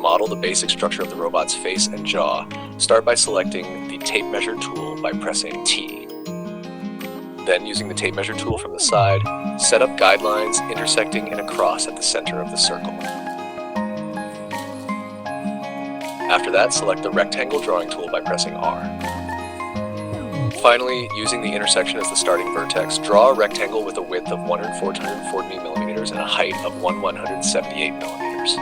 model the basic structure of the robot's face and jaw, start by selecting the tape measure tool by pressing T. Then, using the tape measure tool from the side, set up guidelines intersecting in a cross at the center of the circle. After that, select the rectangle drawing tool by pressing R. Finally, using the intersection as the starting vertex, draw a rectangle with a width of 140 millimeters and a height of 178 millimeters.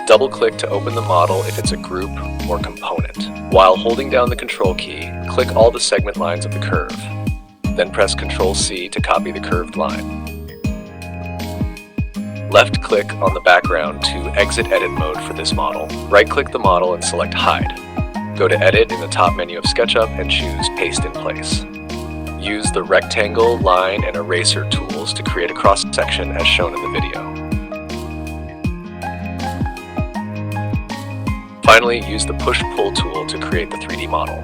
Double-click to open the model if it's a group or component. While holding down the Control key, click all the segment lines of the curve. Then press Control-C to copy the curved line. Left-click on the background to exit edit mode for this model. Right-click the model and select Hide. Go to Edit in the top menu of Sketchup and choose Paste in Place. Use the rectangle, line, and eraser tools to create a cross-section as shown in the video. Finally, use the Push-Pull tool to create the 3D model.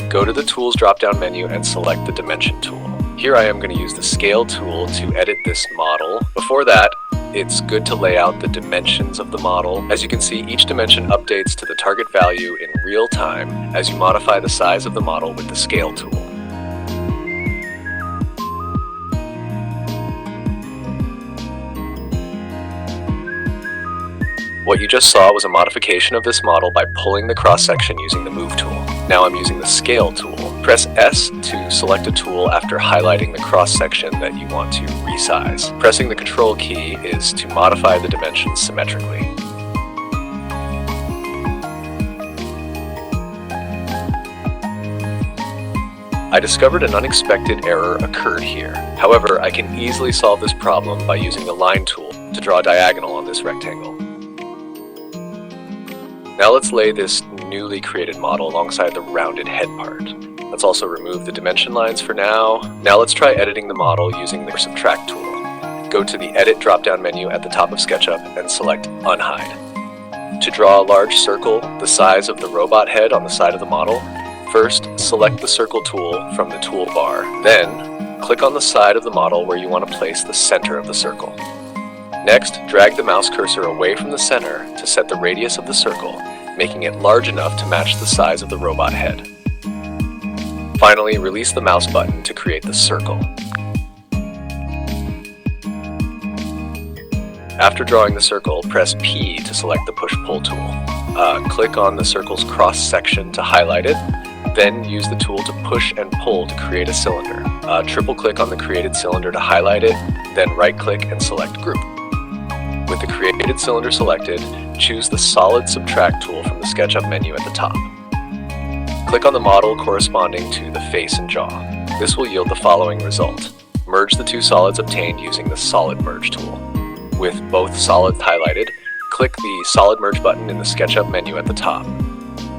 Go to the Tools drop-down menu and select the Dimension tool. Here I am going to use the Scale tool to edit this model. Before that, it's good to lay out the dimensions of the model. As you can see, each dimension updates to the target value in real time as you modify the size of the model with the Scale tool. What you just saw was a modification of this model by pulling the cross-section using the Move tool. Now I'm using the Scale tool. Press S to select a tool after highlighting the cross-section that you want to resize. Pressing the Control key is to modify the dimensions symmetrically. I discovered an unexpected error occurred here. However, I can easily solve this problem by using the Line tool to draw a diagonal on this rectangle. Now let's lay this newly created model alongside the rounded head part. Let's also remove the dimension lines for now. Now let's try editing the model using the Subtract tool. Go to the Edit drop-down menu at the top of SketchUp and select Unhide. To draw a large circle the size of the robot head on the side of the model, first select the Circle tool from the toolbar. Then, click on the side of the model where you want to place the center of the circle. Next, drag the mouse cursor away from the center to set the radius of the circle, making it large enough to match the size of the robot head. Finally, release the mouse button to create the circle. After drawing the circle, press P to select the Push-Pull tool. Click on the circle's cross-section to highlight it, then use the tool to push and pull to create a cylinder. Triple-click on the created cylinder to highlight it, then right-click and select Group. With the created cylinder selected, choose the Solid Subtract tool from the SketchUp menu at the top. Click on the model corresponding to the face and jaw. This will yield the following result. Merge the two solids obtained using the Solid Merge tool. With both solids highlighted, click the Solid Merge button in the SketchUp menu at the top.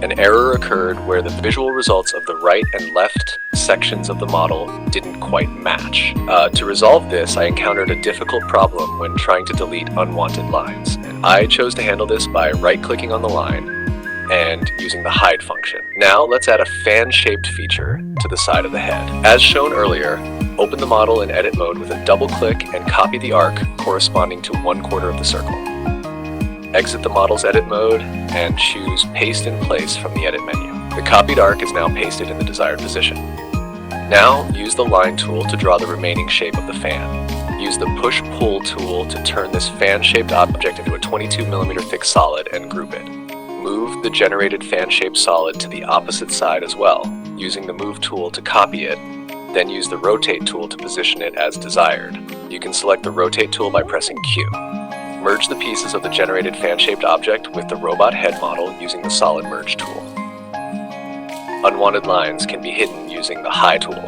An error occurred where the visual results of the right and left sections of the model didn't quite match. To resolve this, I encountered a difficult problem when trying to delete unwanted lines. I chose to handle this by right-clicking on the line and using the Hide function. Now let's add a fan-shaped feature to the side of the head. As shown earlier, open the model in edit mode with a double-click and copy the arc corresponding to 1/4 of the circle. Exit the model's edit mode and choose Paste in Place from the edit menu. The copied arc is now pasted in the desired position. Now use the Line tool to draw the remaining shape of the fan. Use the Push-Pull tool to turn this fan-shaped object into a 22mm thick solid and group it. Move the generated fan-shaped solid to the opposite side as well, using the Move tool to copy it, then use the Rotate tool to position it as desired. You can select the Rotate tool by pressing Q. Merge the pieces of the generated fan-shaped object with the robot head model using the Solid Merge tool. Unwanted lines can be hidden using the Hide tool.